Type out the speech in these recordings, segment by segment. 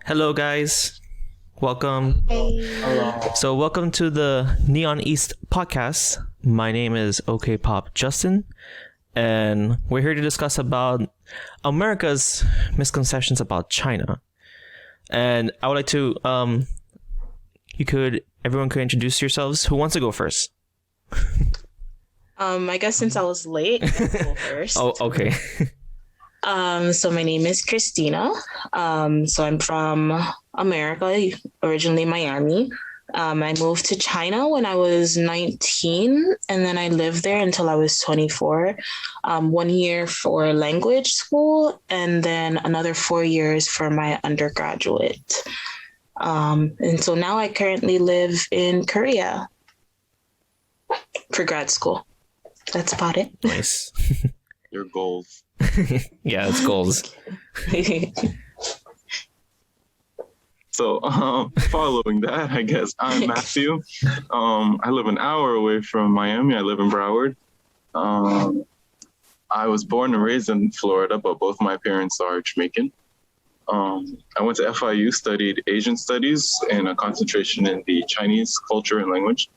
Hello, guys. Welcome. Hey. Welcome to the Neon East podcast. My name is OKPop Justin, and we're here to discuss about America's misconceptions about China. And I would like to, everyone could introduce yourselves. Who wants to go first? I guess since I was late, I'll go first. Oh, okay. So my name is Christina. So I'm from America, originally Miami. I moved to China when I was 19, and then I lived there until I was 24. 1 year for language school, and then another 4 years for my undergraduate. And so now I currently live in Korea for grad school. That's about it. Nice. Your goals. Yeah, it's goals. So, following that, I guess I'm Matthew. I live an hour away from Miami. I live in Broward. I was born and raised in Florida, but both my parents are Jamaican. I went to FIU, studied Asian studies and a concentration in the Chinese culture and language.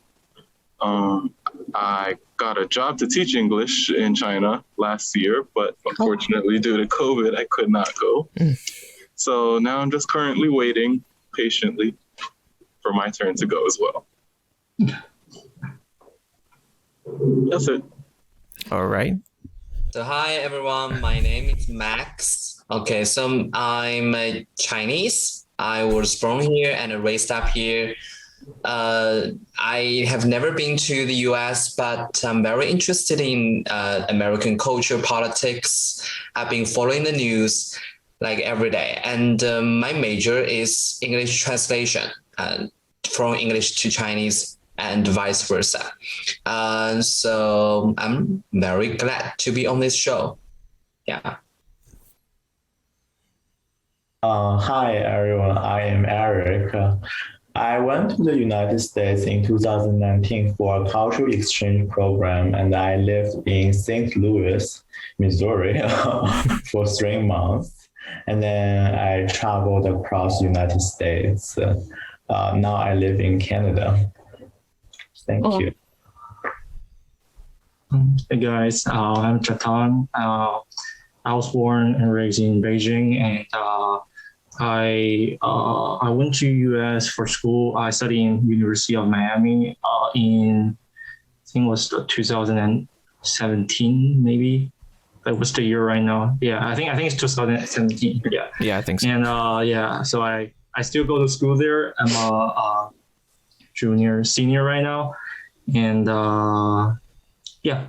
I got a job to teach English in China last year, but unfortunately, due to COVID, I could not go. So now I'm just currently waiting patiently for my turn to go as well. That's it. All right. So hi everyone, my name is Max. Okay, so I'm Chinese. I was born here and raised up here. I have never been to the US, but I'm very interested in American culture, politics. I've been following the news like every day. And my major is English translation from English to Chinese and vice versa. So I'm very glad to be on this show. Yeah. Hi everyone, I am Eric. I went to the United States in 2019 for a cultural exchange program, and I lived in St. Louis, Missouri for 3 months. And then I traveled across the United States. Now I live in Canada. Thank you. Hey guys, I'm Chatan. I was born and raised in Beijing, and I went to US for school. I studied in University of Miami in I think it was 2017 maybe. That was the year right now. Yeah, I think it's 2017. Yeah. Yeah, I think so. And so I still go to school there. I'm a senior right now, and yeah.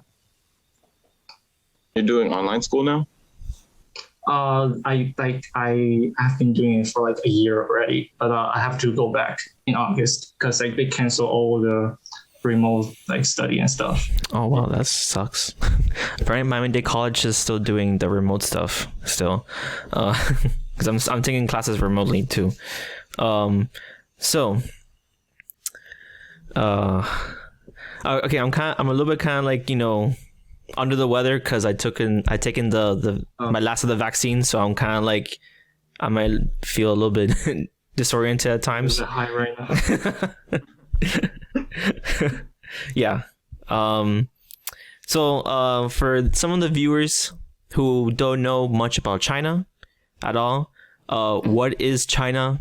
You're doing online school now? I have been doing it for like a year already, but I have to go back in August because they cancel all the remote study and stuff. Oh wow, that sucks. Apparently, Miami-Dade College is still doing the remote stuff still, because I'm taking classes remotely too. Okay, I'm a little bit under the weather because I taken my last of the vaccine, so I'm kind of I might feel a little bit disoriented at times. Is it high right now? Yeah. For some of the viewers who don't know much about China at all, what is China?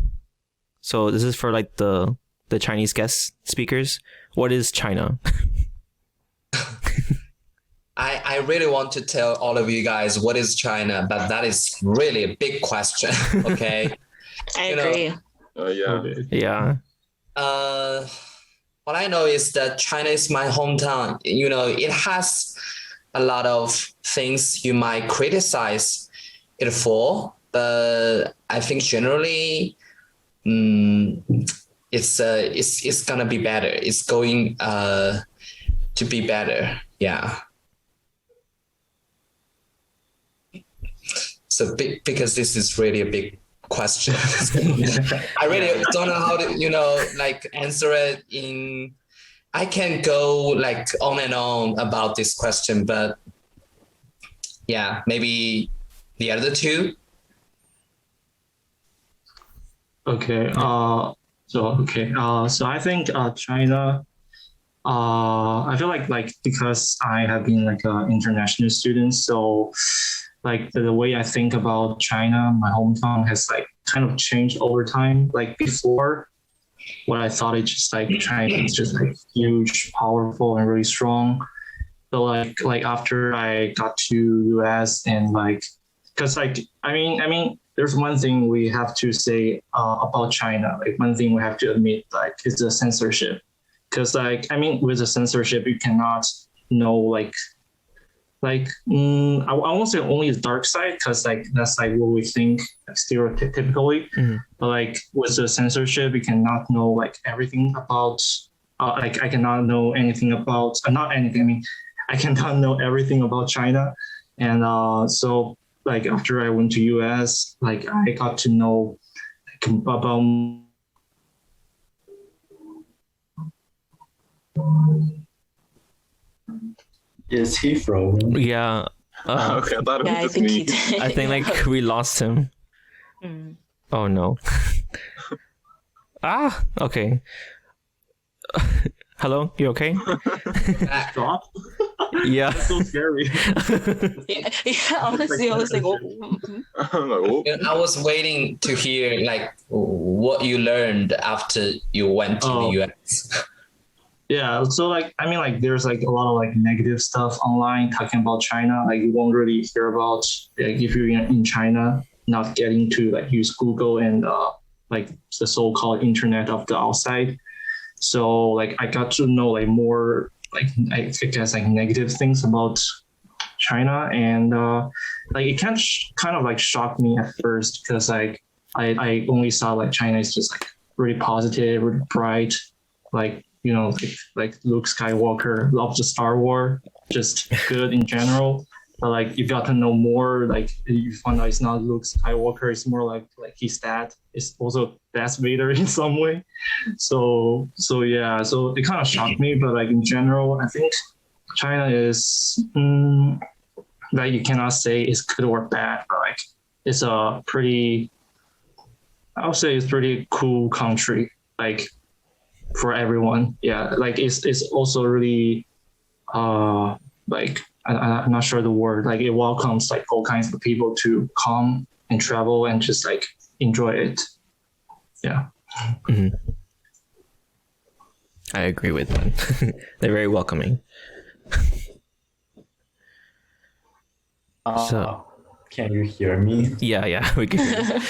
So this is for the Chinese guest speakers. What is China? I really want to tell all of you guys what is China, but that is really a big question. Okay. I agree. Yeah. Yeah. What I know is that China is my hometown. It has a lot of things you might criticize it for, but I think generally, it's gonna be better. It's going to be better. Yeah. So because this is really a big question. I really don't know how to, answer it I can go on and on about this question, but yeah, maybe the other two. Okay. So I think China. I feel like because I have been like an international student, so like the way I think about China, my hometown has like kind of changed over time. Like before, what I thought it's just like China is just like huge, powerful, and really strong. But like after I got to US and like, because like I mean, there's one thing we have to say about China. Like one thing we have to admit, like, is the censorship. Because like I mean, with the censorship, you cannot know I won't say only the dark side because like that's like what we think like, stereotypically. But like with the censorship, you cannot know like everything about. Like I cannot know anything about not anything. I mean, I cannot know everything about China, and so like after I went to US, like I got to know like, about. Is he frozen? Yeah. Okay, I thought it was Yeah, I just think me. he did. I think like we lost him. Mm. Oh no. Okay. Hello, you okay? Stop. Yeah. So scary. Yeah, honestly, I was like, oh. I'm like, oh. I was waiting to hear like what you learned after you went to the US. Yeah, so like I mean like there's like a lot of like negative stuff online talking about China. Like you won't really hear about like if you're in China not getting to like use Google and like the so-called internet of the outside. So like I got to know like more like I guess like negative things about China and like it kind of like shocked me at first because like I only saw like China is just like really positive, really bright, like you know like Luke Skywalker loves the Star Wars, just good in general. But like you got to know more, like you find out it's not Luke Skywalker, it's more like his dad is also Darth Vader in some way. So yeah, so it kind of shocked me, but like in general, I think China is like you cannot say it's good or bad, but like it's a pretty, I would say it's pretty cool country, like for everyone. Yeah, like it's also really like I'm not sure the word, like it welcomes like all kinds of people to come and travel and just like enjoy it. Yeah. Mhm. I agree with that. They're very welcoming. So- Can you hear me? Yeah, we can.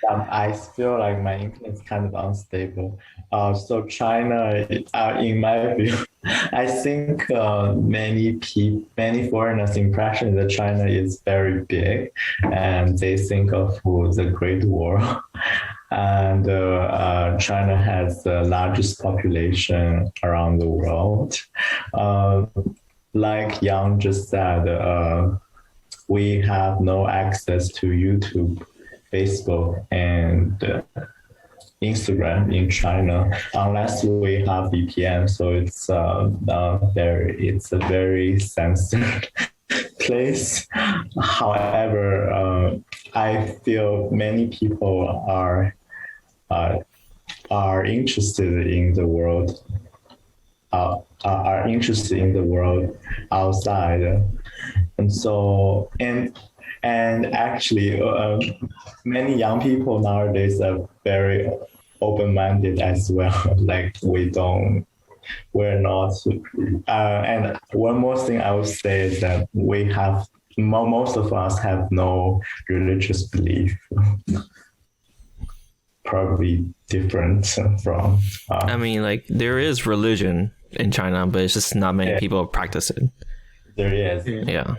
I feel like my internet is kind of unstable. So China, in my view, I think many foreigners' impression that China is very big, and they think of the Great War. And China has the largest population around the world. Like Yang just said, we have no access to YouTube, Facebook, and Instagram in China unless we have VPN. So it's it's a very censored place. However, I feel many people are interested in the world. Are interested in the world outside, and so and actually, many young people nowadays are very open-minded as well. Like we're not. And one more thing I would say is that we have most of us have no religious belief. Probably different from. I mean, like there is religion in China, but it's just not many people practice it. There is. Yeah.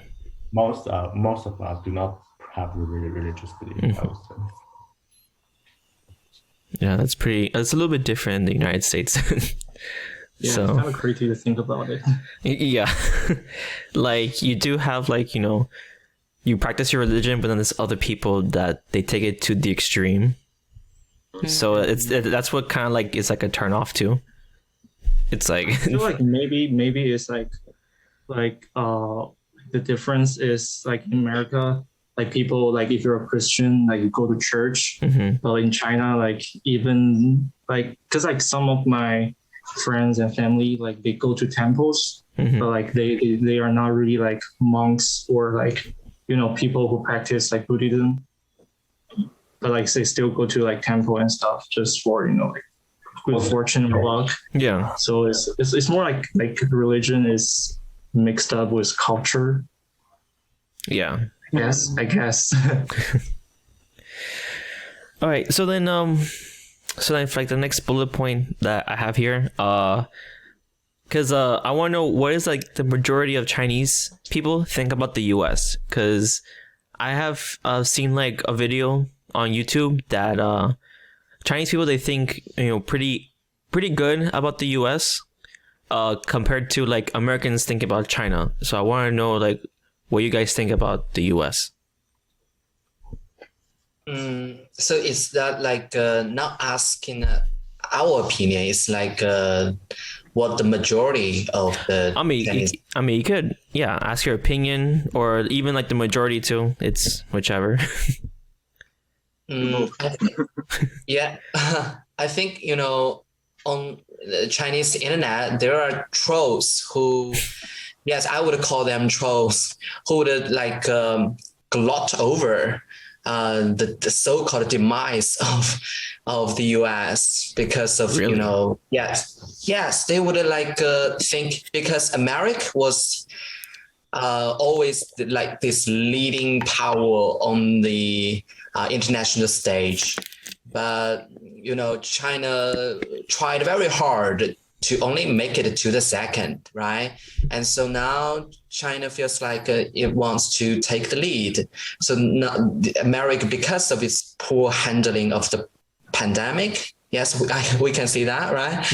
Most of us do not have really religious belief. I would say. Yeah, that's a little bit different in the United States. Yeah, So it's kind of crazy to think about it. yeah, like you do have like, you know, you practice your religion, but then there's other people that they take it to the extreme. So that's what kind of like is like a turn off too. It's like I feel like maybe it's like the difference is like in America, like people, like if you're a Christian, like you go to church. But in China, like even like, because like some of my friends and family, like they go to temples, but like they are not really like monks or like, you know, people who practice like Buddhism, but like they still go to like temple and stuff just for, you know, like good fortune and luck. Yeah. So it's more like religion is mixed up with culture. Yeah. Yes, I guess. All right. So then for like the next bullet point that I have here, because I want to know what is like the majority of Chinese people think about the U.S. Because I have seen like a video on YouTube that Chinese people, they think, you know, pretty good about the U.S. Compared to like Americans think about China. So I want to know like what you guys think about the U.S. So it's that like not asking our opinion. It's like what the majority of the Chinese. You could ask your opinion, or even like the majority too. It's whichever. Yeah, I think, you know, on the Chinese internet there are trolls who, yes, I would call them trolls, who would like glot over the so-called demise of the US because of, Really? you know, yes, they would like think because America was always like this leading power on the international stage, but you know, China tried very hard to only make it to the second, right? And so now China feels like it wants to take the lead. So now America, because of its poor handling of the pandemic, yes, we can see that, right?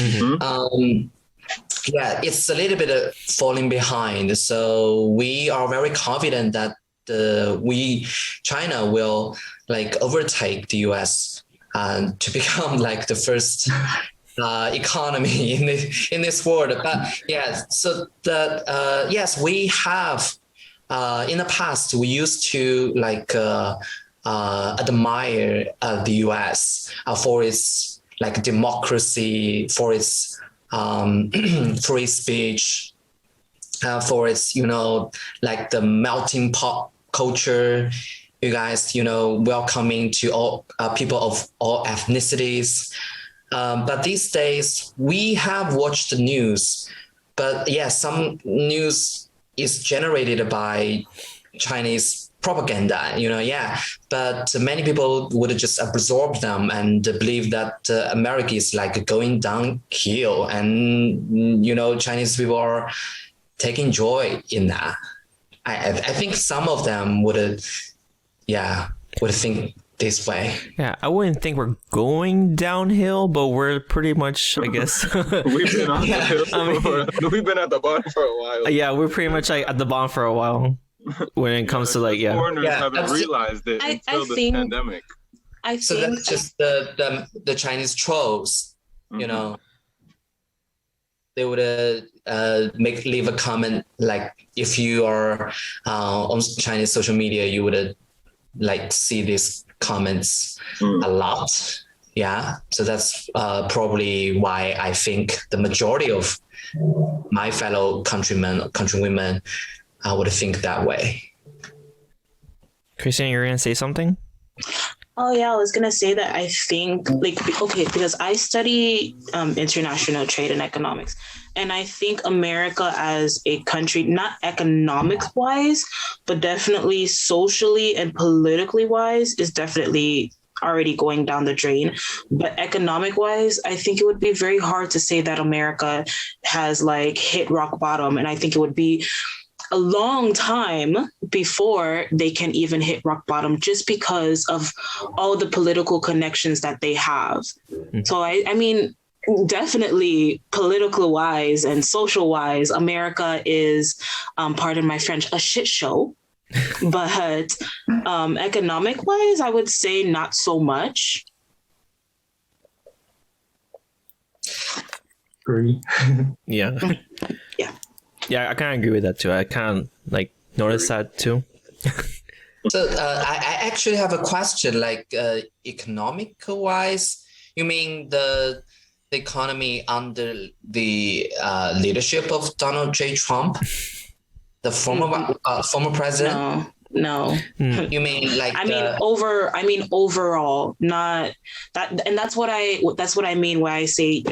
Yeah, it's a little bit falling behind. So we are very confident that China will like overtake the US to become like the first economy in this world. But yeah, so that yes, we have in the past we used to like admire the US for its like democracy, for its free speech, for its, you know, like the melting pot culture. You guys, you know, welcoming to all people of all ethnicities. But these days we have watched the news, but yeah, some news is generated by Chinese propaganda, you know, yeah. But many people would just absorb them and believe that America is like going downhill, and you know, Chinese people are taking joy in that. I think some of them would think this way. Yeah, I wouldn't think we're going downhill, but we're pretty much, I guess. We've been on the hill we've been at the bottom for a while. Yeah, we're pretty much like at the bottom for a while when it comes to like foreigners haven't realized it until the pandemic. So that's just the Chinese trolls, you know. They would leave a comment like, if you are on Chinese social media, you would like see these comments a lot. Yeah, so that's probably why I think the majority of my fellow countrywomen would think that way. Christian, you're gonna say something? Oh yeah, I was gonna say that I think because I study international trade and economics, and I think America as a country, not economics wise, but definitely socially and politically wise, is definitely already going down the drain. But economic wise, I think it would be very hard to say that America has like hit rock bottom, and I think it would be a long time before they can even hit rock bottom, just because of all the political connections that they have. So I mean, definitely political wise and social wise, America is, pardon my French, a shit show. But economic wise, I would say not so much. Agree. Yeah. Yeah. Yeah, I kind of agree with that too. I kind of like noticed that too. So I actually have a question. Like economical wise, you mean the economy under the leadership of Donald J. Trump, the former president? No. You mean like I mean overall, not that, and that's what I mean when I say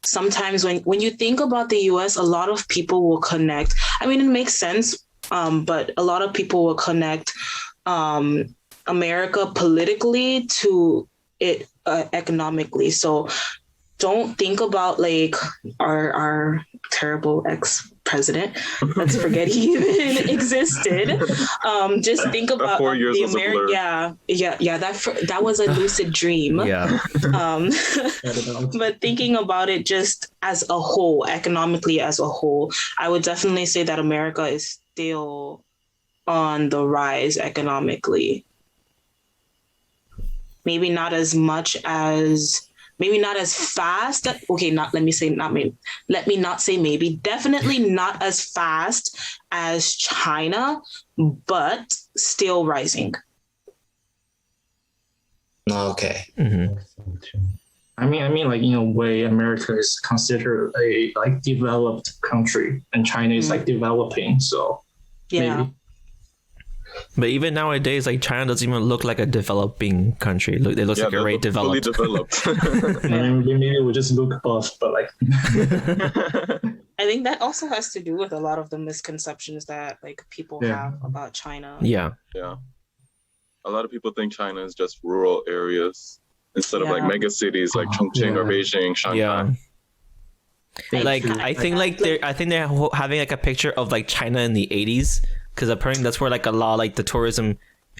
sometimes when you think about the US, a lot of people will connect. I mean, it makes sense, but a lot of people will connect America politically to it economically. So don't think about like our terrible ex-president. Let's forget he even existed. Just think about 4 years the was a blur. Yeah. That was a lucid dream. Yeah. But thinking about it just as a whole, economically as a whole, I would definitely say that America is still on the rise economically. Maybe not as fast. Okay, let me not say maybe. Definitely not as fast as China, but still rising. Okay. Mm-hmm. I mean, like in a way, America is considered a like developed country, and China is like developing. So Yeah. maybe. But even nowadays, like China doesn't even look like a developing country. Look, it looks like they're already fully developed. developed. Maybe we just look buff, but like I think that also has to do with a lot of the misconceptions that like people have about China. Yeah. Yeah. A lot of people think China is just rural areas instead of like mega cities like Chongqing or Beijing, Shanghai. Yeah. Like I think they're having like a picture of like China in the 80s, because apparently that's where like a lot of, like the tourism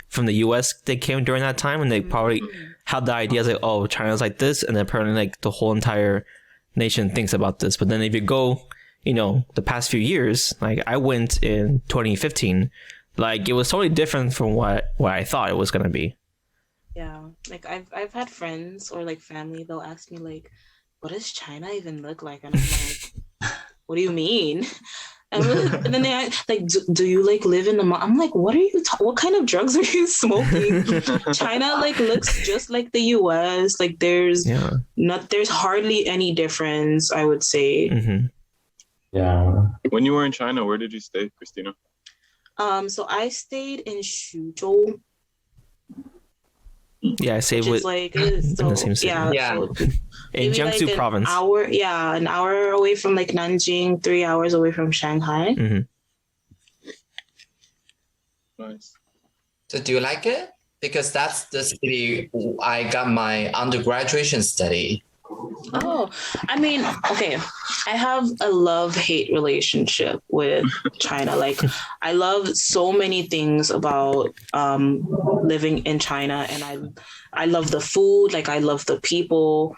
from the US they came during that time, and they probably had the ideas like, oh, China's like this, and then apparently like the whole entire nation thinks about this. But then if you go, the past few years, like I went in 2015, like it was totally different from what I thought it was gonna be. Yeah, like I've had friends or like family, they'll ask me like, what does China even look like? And I'm like, what do you mean? And then they ask, like, do you like live in the mall? I'm like, what kind of drugs are you smoking? China like looks just like the US. Like there's hardly any difference, I would say. Mm-hmm. Yeah. When you were in China, where did you stay, Christina? So I stayed in Xuzhou. Yeah, I stayed with like in the same city. Yeah. So In Jiangsu like province. An hour away from like Nanjing, 3 hours away from Shanghai. Mm-hmm. Nice. So do you like it? Because that's the city I got my undergraduate study. Oh, I mean, okay. I have a love-hate relationship with China. Like, I love so many things about living in China, and I love the food. Like, I love the people.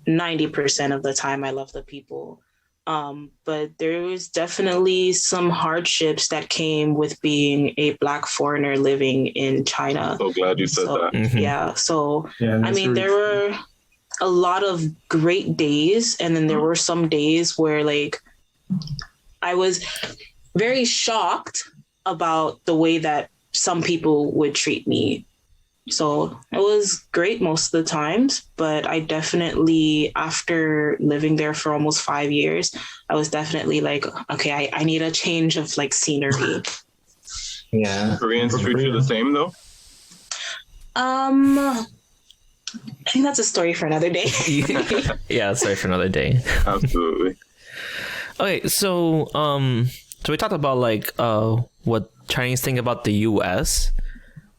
90% of the time, I love the people. But there was definitely some hardships that came with being a Black foreigner living in China. So glad you said that. Mm-hmm. Yeah. So, Yeah, I mean, there were a lot of great days, and then there were some days where like I was very shocked about the way that some people would treat me. So it was great most of the times, but I definitely, after living there for almost 5 years, I was definitely like, okay, I need a change of like scenery. Yeah. Koreans treat you the same though? I think that's a story for another day. Yeah, sorry for another day. Absolutely. Okay, so we talked about like what Chinese think about the US.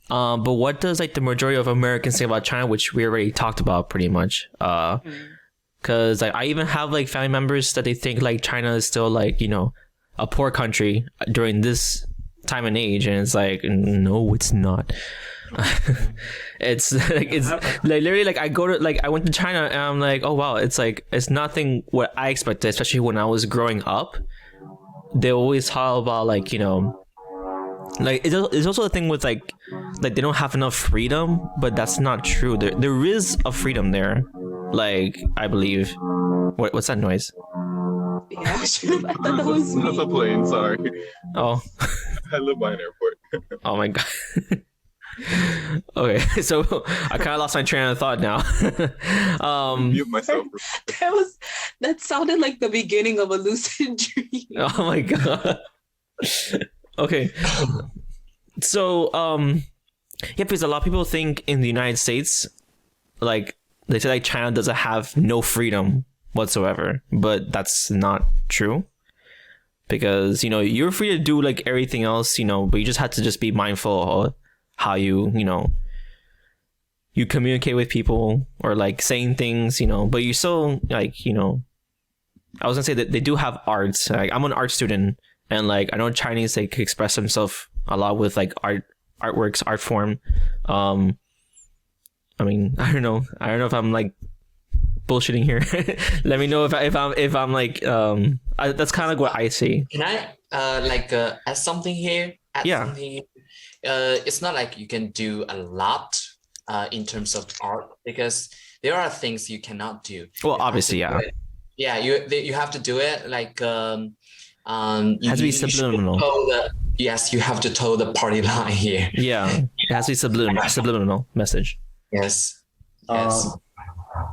But what does like the majority of Americans think about China, which we already talked about pretty much? Because like I even have like family members that they think like China is still like a poor country during this time and age, and it's like no, it's not. It's like literally like I went to China and I'm like, oh wow, it's nothing what I expected, especially when I was growing up. They always talk about like like it's also a thing with like they don't have enough freedom, but that's not true. There is a freedom there, like I believe. What's that noise? Yeah, sure. I thought that was me. That's a plane, sorry. Oh. I live by an airport. Oh my god. Okay, so I kind of lost my train of thought now. Mute myself. That sounded like the beginning of a lucid dream. Oh my god. Okay. So yeah, because a lot of people think in the United States, like they say like China doesn't have no freedom whatsoever, but that's not true. Because, you know, you're free to do like everything else, you know, but you just have to just be mindful of how you communicate with people or like saying things, you know, but you still like, you know, I was gonna say that they do have arts. Like, I'm an art student, and like I know Chinese, they can express themselves a lot with like artworks, art form. I mean, I don't know if I'm like bullshitting here. Let me know if I'm like that's kind of what I see. Can I add something here? It's not like you can do a lot in terms of art, because there are things you cannot do. Well, obviously, yeah. You have to do it like it has to be subliminal. Yes, you have to toe the party line here. Yeah, it has to be subliminal message. Yes.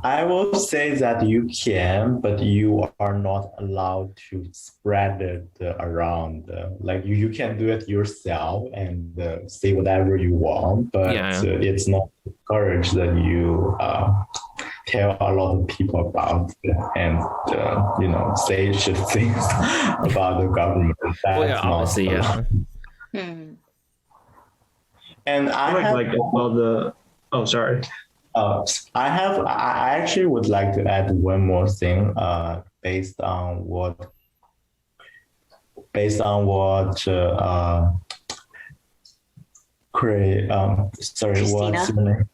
I will say that you can, but you are not allowed to spread it around. Like you can do it yourself and say whatever you want, but it's not encouraged that you tell a lot of people about it and you know, say shit things about the government. That's obviously, yeah. And sorry. I actually would like to add one more thing, based on what what's your name?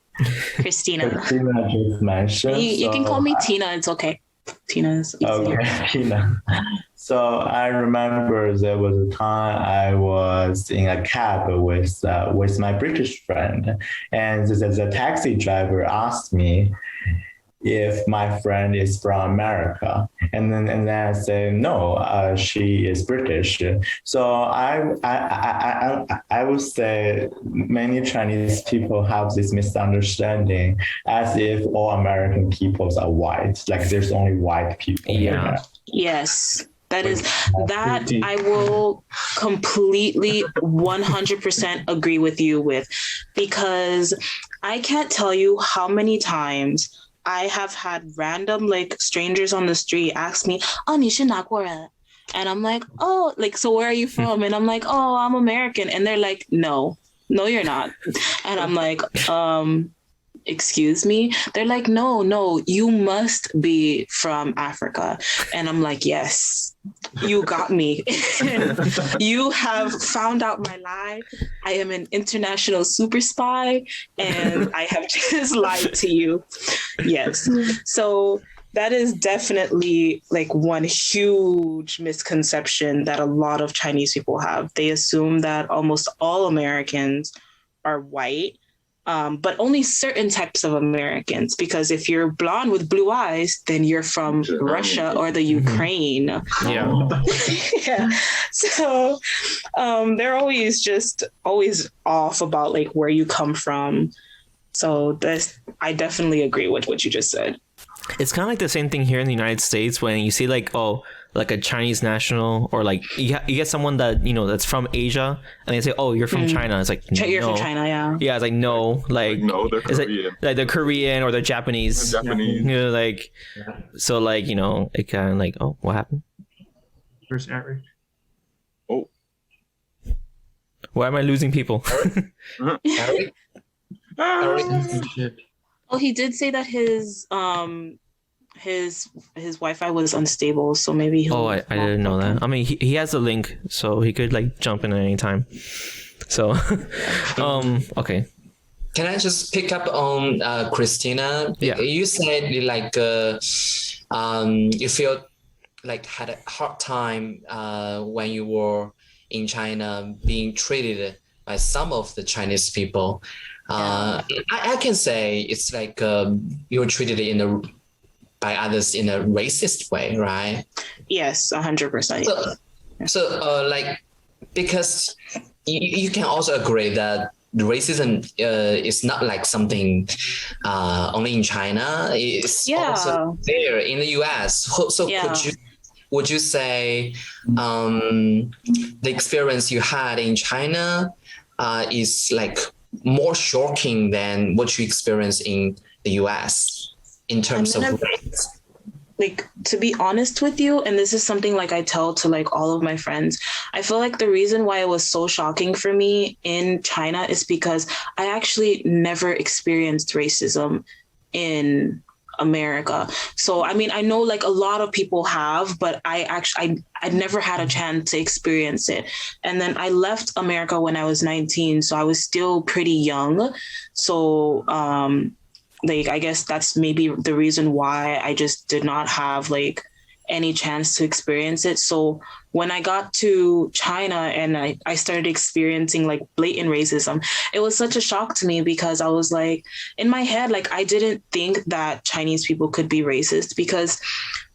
Christina. Christina just mentioned. You can call me Tina. It's okay. Tina's easier. Okay, Tina. So I remember there was a time I was in a cab with my British friend, and the taxi driver asked me if my friend is from America, and then I said no, she is British. So I would say many Chinese people have this misunderstanding as if all American peoples are white, like there's only white people. Yeah. Yes. That I will completely 100% agree with you with, because I can't tell you how many times I have had random like strangers on the street ask me, "Oh, 你是哪国人?" And I'm like, "Oh, like, so where are you from?" And I'm like, "Oh, I'm American." And they're like, no, you're not. And I'm like, excuse me? They're like, no, you must be from Africa. And I'm like, yes, you got me. You have found out my lie. I am an international super spy, and I have just lied to you. Yes. So that is definitely like one huge misconception that a lot of Chinese people have. They assume that almost all Americans are white. But only certain types of Americans, because if you're blonde with blue eyes, then you're from Russia or the Ukraine. Yeah. Yeah. So they're always off about like where you come from. So I definitely agree with what you just said. It's kind of like the same thing here in the United States when you see like, oh, like a Chinese national, or like you get someone that, you know, that's from Asia, and they say, "Oh, you're from China." It's like, you're from China, yeah. Yeah, it's like no, like no, they're Korean. Like they're Korean or they're Japanese. Japanese. You know, like so, like, you know, it kind of like, oh, what happened? There's Eric. Oh, why am I losing people? Eric? Oh, he did say that his Wi-Fi was unstable, so maybe he'll... Oh, I didn't know that. I mean, he has a link, so he could like jump in at any time. So, okay. Can I just pick up on Christina? Yeah. You said like you feel like had a hard time when you were in China being treated by some of the Chinese people. I can say it's like you were treated by others in a racist way, right? Yes, 100%. So like, because you can also agree that the racism is not like something only in China. It's also there in the US. So would you say the experience you had in China is like more shocking than what you experienced in the US in terms of race? Like, to be honest with you, and this is something like I tell to like all of my friends, I feel like the reason why it was so shocking for me in China is because I actually never experienced racism in America. So, I mean, I know like a lot of people have, but I never had a chance to experience it. And then I left America when I was 19. So I was still pretty young. So, like, I guess that's maybe the reason why I just did not have like any chance to experience it. So when I got to China and I started experiencing like blatant racism, it was such a shock to me because I was like, in my head, like I didn't think that Chinese people could be racist because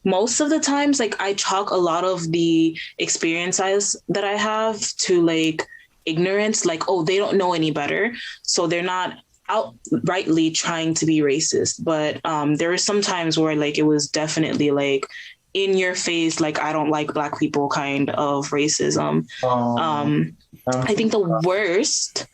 most of the times, like I chalk a lot of the experiences that I have to like ignorance, like, oh, they don't know any better. So they're not outrightly trying to be racist, but there were some times where like it was definitely like in your face, like I don't like Black people kind of racism. I think the worst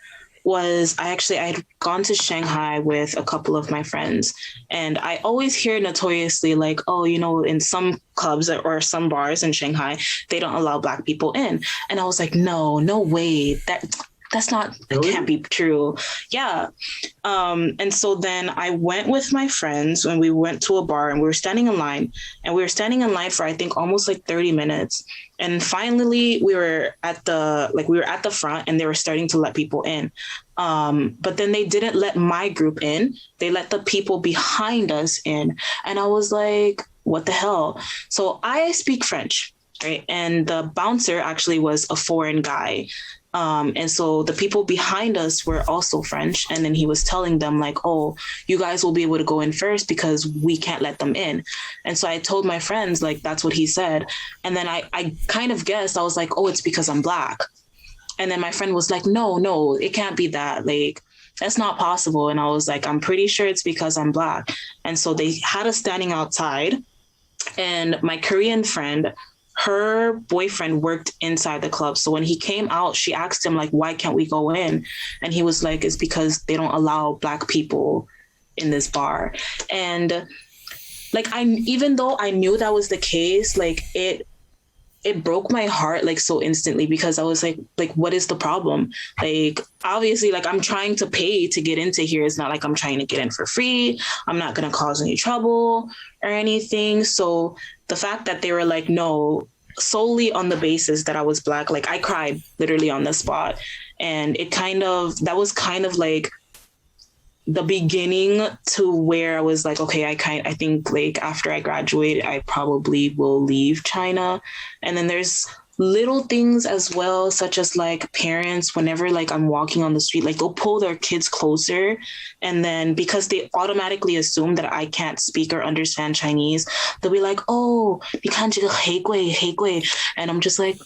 was I'd gone to Shanghai with a couple of my friends, and I always hear notoriously like, oh, you know, in some clubs or some bars in Shanghai, they don't allow Black people in. And I was like, no way, that's not, it can't be true. Yeah. And so then I went with my friends when we went to a bar and we were standing in line for, I think, almost like 30 minutes. And finally we were at the front and they were starting to let people in. But then they didn't let my group in. They let the people behind us in. And I was like, what the hell? So I speak French, right? And the bouncer actually was a foreign guy. And so the people behind us were also French. And then he was telling them like, oh, you guys will be able to go in first because we can't let them in. And so I told my friends, like, that's what he said. And then I kind of guessed, I was like, oh, it's because I'm Black. And then my friend was like, no, it can't be that. Like, that's not possible. And I was like, I'm pretty sure it's because I'm Black. And so they had us standing outside, and my Korean friend, her boyfriend worked inside the club. So when he came out, she asked him like, why can't we go in? And he was like, it's because they don't allow Black people in this bar. And like, even though I knew that was the case, like it broke my heart like so instantly, because I was like, what is the problem? Like, obviously, like I'm trying to pay to get into here. It's not like I'm trying to get in for free. I'm not going to cause any trouble or anything. So the fact that they were like, no, solely on the basis that I was Black, like I cried literally on the spot. And that was kind of like the beginning to where I was like, okay, I think like after I graduate, I probably will leave China. And then there's little things as well, such as like parents, whenever like I'm walking on the street, like they'll pull their kids closer. And then because they automatically assume that I can't speak or understand Chinese, they'll be like, oh, 你看这个黑鬼. And I'm just like,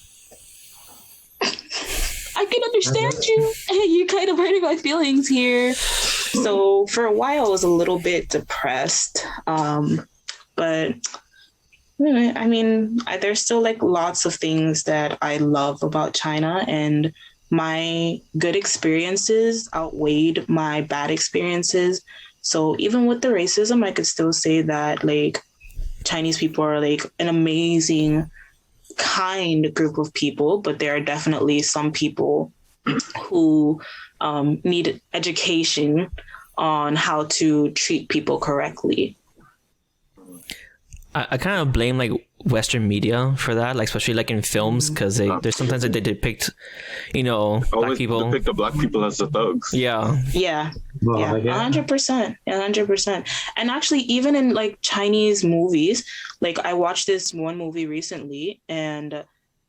I can understand you. You're kind of hurting my feelings here. So for a while, I was a little bit depressed. But I mean, there's still like lots of things that I love about China, and my good experiences outweighed my bad experiences. So even with the racism, I could still say that like Chinese people are like an amazing, kind group of people, but there are definitely some people who need education on how to treat people correctly. I kind of blame like Western media for that, like especially like in films, because there's sometimes that they depict, you know, Black people. Depict the Black people as the thugs. Yeah. 100%. And actually, even in like Chinese movies, like I watched this one movie recently, and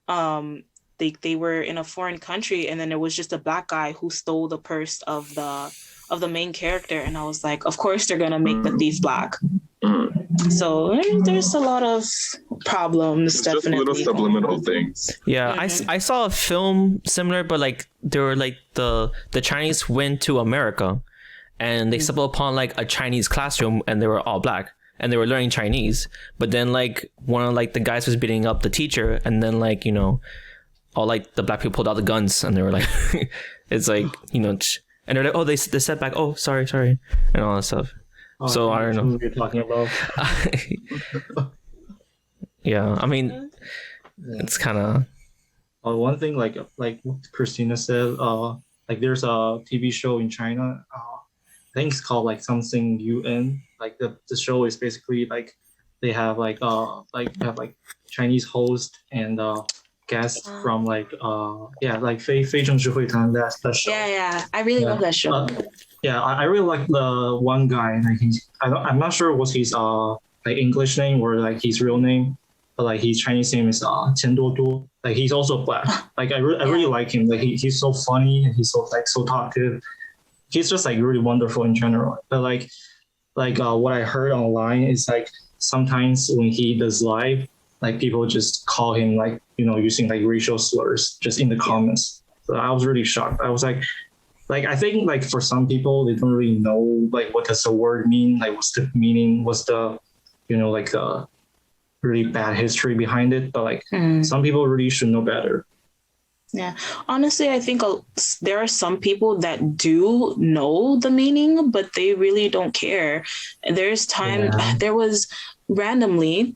they were in a foreign country, and then it was just a Black guy who stole the purse of the main character, and I was like, of course they're gonna make the thief Black. So there's a lot of problems, It's definitely. just little subliminal things. Yeah, I saw a film similar, but like they were like the Chinese went to America, and they stumbled upon like a Chinese classroom, and they were all black, and they were learning Chinese. But then like one of like the guys was beating up the teacher, and then like all like the black people pulled out the guns, and they were like, it's like and they're like, oh, they stepped back, oh sorry, and all that stuff. So I don't know what you're talking about. Yeah, I mean, it's kind of. One thing, like Christina said, like there's a TV show in China. I think it's called like something UN. Like the show is basically like they have like Chinese host and guests from like like 非正式会谈 that show. Yeah, I really love that show. I really like the one guy. Like I'm not sure what's his like English name or like his real name, but like his Chinese name is Qian Duoduo. Like he's also black. Like I really like him. Like he's so funny and he's so talkative. He's just like really wonderful in general. But like what I heard online is like sometimes when he does live, like people just call him like using like racial slurs just in the comments. So I was really shocked. I was like I think like for some people they don't really know like what does the word mean, like what's the meaning, what's the like the really bad history behind it, but like some people really should know better. Yeah, honestly, I think there are some people that do know the meaning, but they really don't care. And there was randomly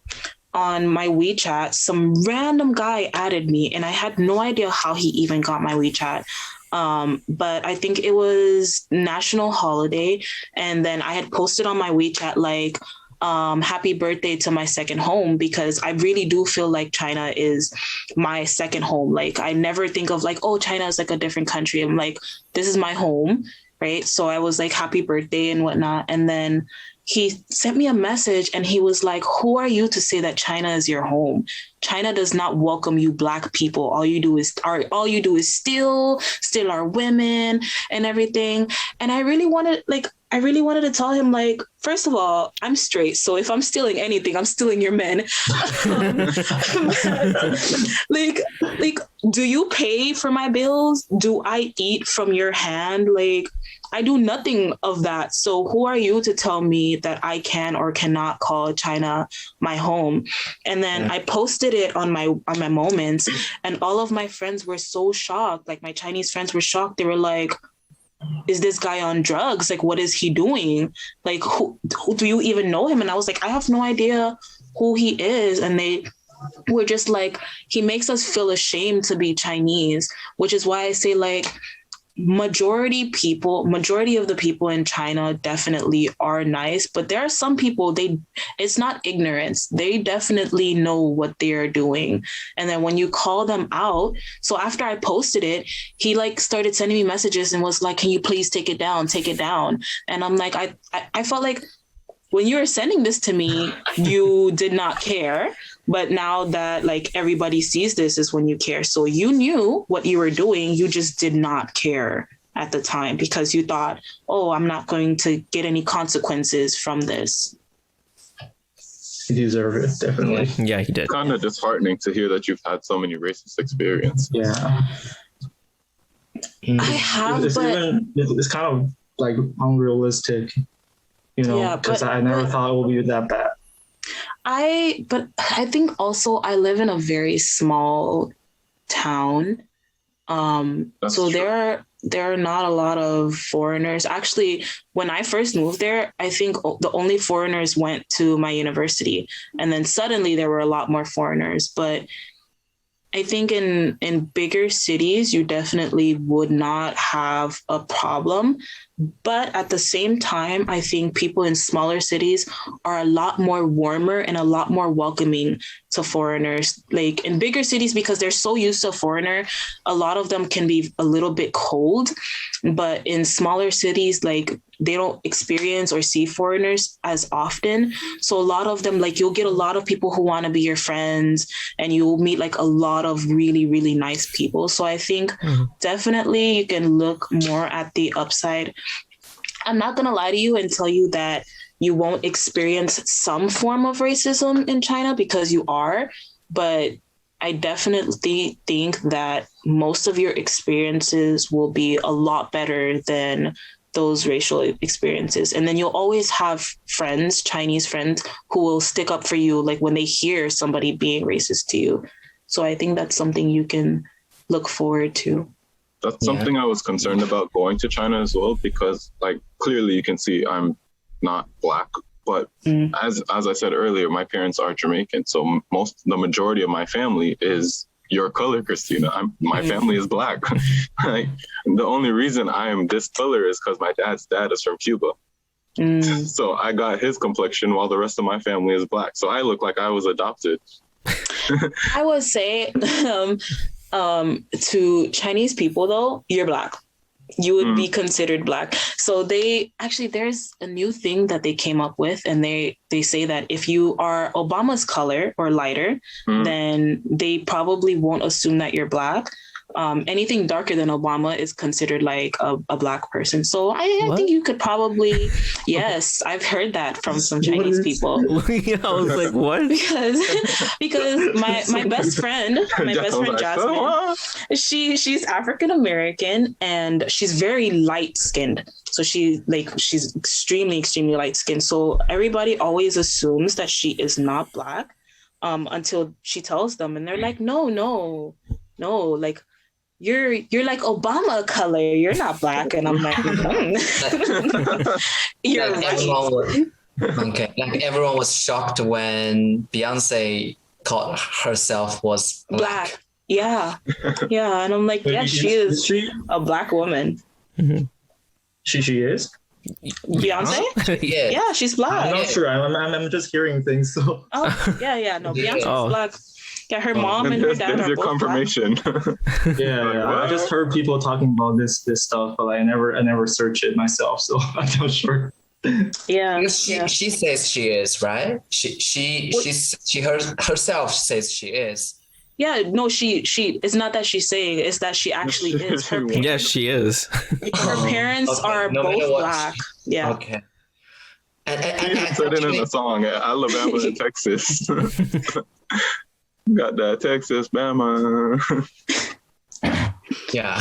on my WeChat, some random guy added me, and I had no idea how he even got my WeChat. But I think it was national holiday, and then I had posted on my WeChat like, happy birthday to my second home, because I really do feel like China is my second home. Like I never think of like, oh, China is like a different country. I'm like, this is my home, right? So I was like, happy birthday and whatnot. And then he sent me a message and he was like, who are you to say that China is your home? China does not welcome you black people. All you do is steal our women and everything. And I really wanted to tell him, like, first of all, I'm straight. So if I'm stealing anything, I'm stealing your men. like, do you pay for my bills? Do I eat from your hand? Like, I do nothing of that. So who are you to tell me that I can or cannot call China my home? And then I posted it on my moments, and all of my friends were so shocked. Like my Chinese friends were shocked. They were like, is this guy on drugs? Like, what is he doing? Like, who do you even know him? And I was like, I have no idea who he is. And they were just like, he makes us feel ashamed to be Chinese, which is why I say, like, majority of the people in China definitely are nice, but there are some people, it's not ignorance. They definitely know what they are doing. And then when you call them out, so after I posted it, he like started sending me messages and was like, can you please take it down? And I'm like, I felt like when you were sending this to me, you did not care. But now that like everybody sees this is when you care. So you knew what you were doing. You just did not care at the time because you thought, oh, I'm not going to get any consequences from this. He deserved it, definitely. Yeah, he did. Kind of disheartening to hear that you've had so many racist experiences. Yeah. I have, it's kind of like unrealistic, because I never thought it would be that bad. But I think also I live in a very small town. So true. There are not a lot of foreigners. Actually, when I first moved there, I think the only foreigners went to my university, and then suddenly there were a lot more foreigners. But I think in bigger cities, you definitely would not have a problem. But at the same time, I think people in smaller cities are a lot more warmer and a lot more welcoming to foreigners. Like in bigger cities, because they're so used to a foreigner, a lot of them can be a little bit cold. But in smaller cities, like they don't experience or see foreigners as often. So a lot of them, like you'll get a lot of people who want to be your friends, and you'll meet like a lot of really, really nice people. So I think definitely you can look more at the upside. I'm not going to lie to you and tell you that you won't experience some form of racism in China because you are, but I definitely think that most of your experiences will be a lot better than those racial experiences. And then you'll always have friends, Chinese friends, who will stick up for you, like when they hear somebody being racist to you. So I think that's something you can look forward to. That's something I was concerned about going to China as well, because like clearly you can see I'm not Black, but as I said earlier, my parents are Jamaican. So the majority of my family is your color, Christina. My family is Black. Like, the only reason I am this color is because my dad's dad is from Cuba. So I got his complexion while the rest of my family is Black. So I look like I was adopted. I would say to Chinese people, though, you're Black. You would be considered Black. So there's a new thing that they came up with, and they say that if you are Obama's color or lighter, then they probably won't assume that you're Black. Anything darker than Obama is considered like a Black person. So I think you could probably, yes, I've heard that from some Chinese people. Yeah, I was like, what? Because my best friend, Jasmine, she's African American and she's very light skinned. So she's extremely, extremely light skinned. So everybody always assumes that she is not Black until she tells them, and they're like, no, like, you're like Obama color. You're not Black. And I'm like, you're right. Okay. Like everyone was shocked when Beyonce called herself was Black. Yeah. Yeah. And I'm like, yeah, she is a Black woman. She is? Beyonce? Yeah, she's Black. I'm not sure. I'm just hearing things. So. Oh, yeah. No, Beyonce's Black. Yeah, her mom and her dad are your both confirmation. Yeah. I just heard people talking about this stuff, but I never searched it myself, so I'm not sure. Yeah, she says she is, right? She herself says she is. Yeah, no, she. It's not that she's saying; it's that she actually is. Her parents, Yes, she is. her parents are both Black. Yeah. Okay. And said it in a song, Alabama and Texas. Got that Texas Bama. Yeah.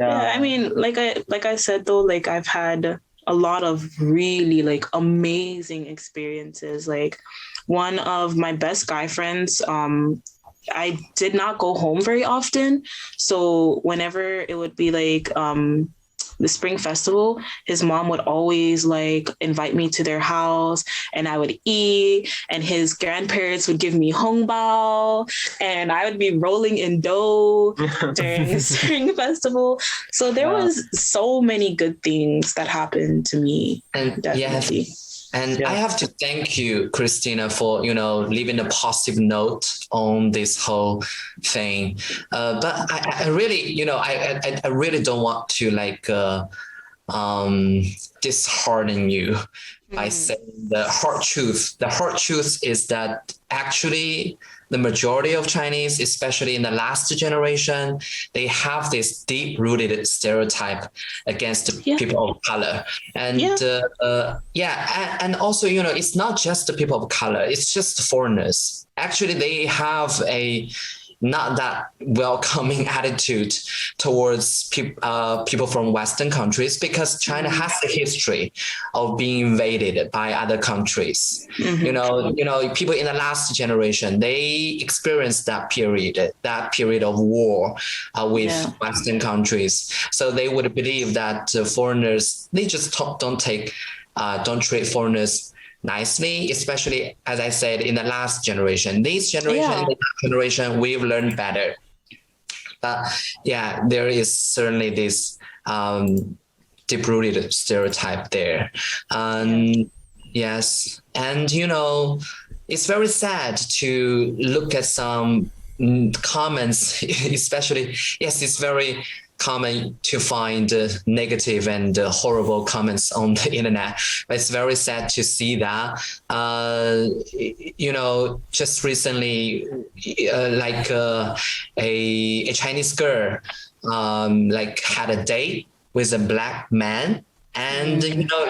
I mean, like I said though, like I've had a lot of really like amazing experiences. Like one of my best guy friends, I did not go home very often. So whenever it would be like the spring festival, his mom would always like invite me to their house and I would eat, and his grandparents would give me hongbao and I would be rolling in dough during the spring festival. So there was so many good things that happened to me. And definitely. Yes. And I have to thank you, Christina, for, leaving a positive note on this whole thing. But I really, I really don't want to dishearten you by saying the hard truth. The hard truth is that actually the majority of Chinese, especially in the last generation, they have this deep-rooted stereotype against people of color. And and also, it's not just the people of color, it's just foreigners. Actually, they have a not that welcoming attitude towards people from Western countries, because China has a history of being invaded by other countries. People in the last generation, they experienced that period of war with Western countries. So they would believe that foreigners, they just don't treat foreigners nicely, especially, as I said, in the last generation. This generation, we've learned better. But there is certainly this deep-rooted stereotype there. Yes. And, it's very sad to look at some comments, especially, it's very common to find negative and horrible comments on the internet. It's very sad to see that. Just recently, a Chinese girl had a date with a Black man, And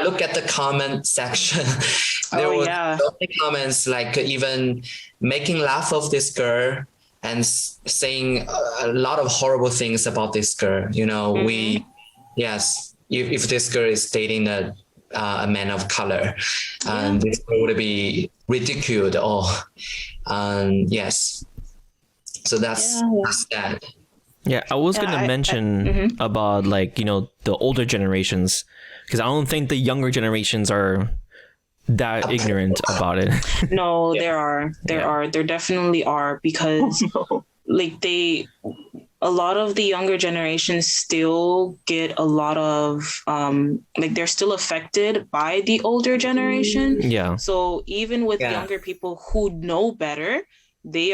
look at the comment section. There were so many comments, like even making laugh of this girl and saying a lot of horrible things about this girl. If this girl is dating a man of color, and this would be ridiculed. Yes. So that's that. Yeah, I was gonna mention about the older generations, because I don't think the younger generations are that ignorant about it. No, there definitely are, because a lot of the younger generations still get a lot of they're still affected by the older generation. Yeah. So even with younger people who know better, they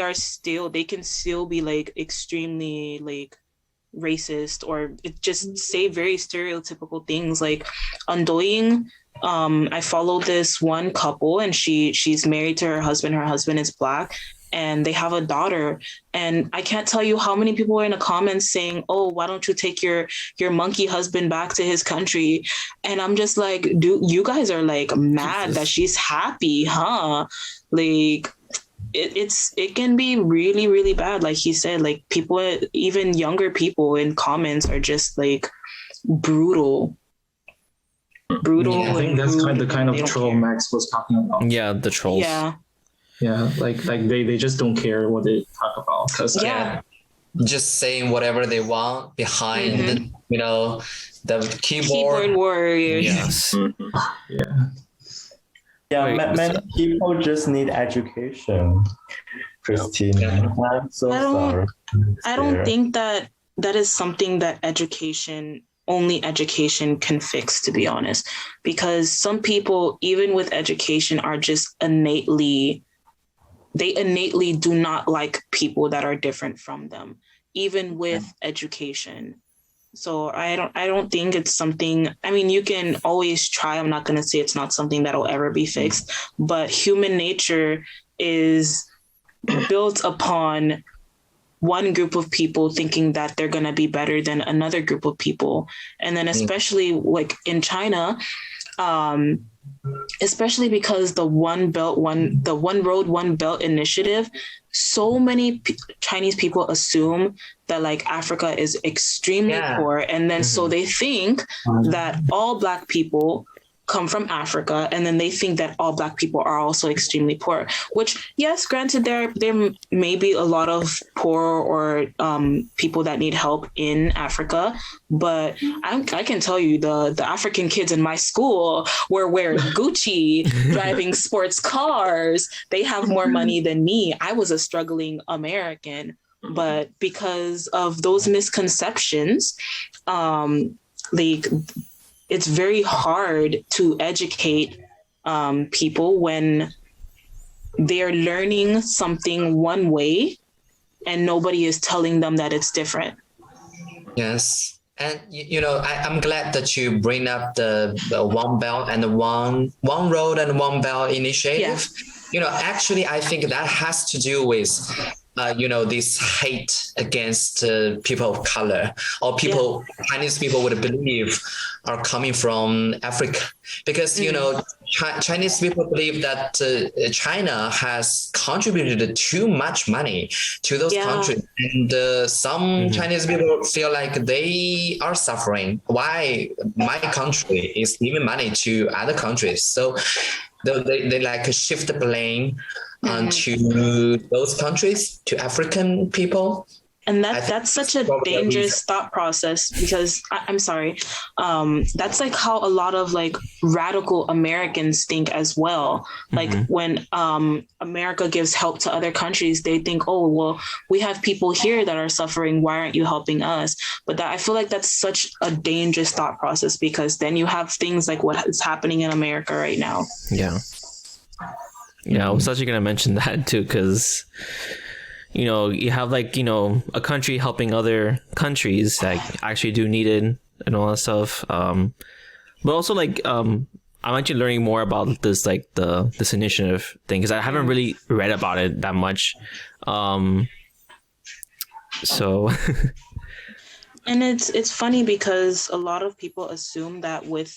can still be extremely racist, or just say very stereotypical things. Like on Douyin, I follow this one couple, and she's married to her husband. Her husband is Black, and they have a daughter. And I can't tell you how many people are in the comments saying, "Oh, why don't you take your monkey husband back to his country?" And I'm just like, dude, you guys are mad that she's happy, huh? It can be really, really bad. Like he said, people, even younger people in comments are just brutal. Yeah, I think that's the kind of troll Max was talking about. Yeah, the trolls. Yeah, they just don't care what they talk about, because just saying whatever they want behind the keyboard warriors. Yes. Many people just need education, Christina. I'm so sorry. I don't think that is something that only education can fix, to be honest, because some people, even with education, are just innately do not like people that are different from them, even with education. So I don't think it's something, I mean, you can always try. I'm not going to say it's not something that'll ever be fixed, but human nature is built upon one group of people thinking that they're going to be better than another group of people. And then especially in China, especially because the one road, one belt initiative, so many Chinese people assume that Africa is extremely poor. And then so they think that all Black people come from Africa, and then they think that all Black people are also extremely poor, which, yes, granted, there may be a lot of poor or people that need help in Africa, but I can tell you the African kids in my school were wearing Gucci, driving sports cars. They have more money than me. I was a struggling American, but because of those misconceptions, it's very hard to educate people when they're learning something one way and nobody is telling them that it's different. Yes. And, I'm glad that you bring up the One Belt and the one Road and One Belt initiative. Yeah. Actually, I think that has to do with this hate against people of color, or Chinese people would believe are coming from Africa, because Chinese people believe that China has contributed too much money to those countries, and some Chinese people feel like they are suffering. Why my country is giving money to other countries? So they shift the blame to those countries, to African people. And that's such a dangerous thought process, because I'm sorry, that's how a lot of radical Americans think as well. When America gives help to other countries, they think, oh, well, we have people here that are suffering. Why aren't you helping us? But I feel like that's such a dangerous thought process, because then you have things like what is happening in America right now. Yeah. Yeah, I was actually going to mention that too, because you have a country helping other countries that actually do need it and all that stuff. But also I'm actually learning more about this this initiative thing, because I haven't really read about it that much. So And it's funny because a lot of people assume that with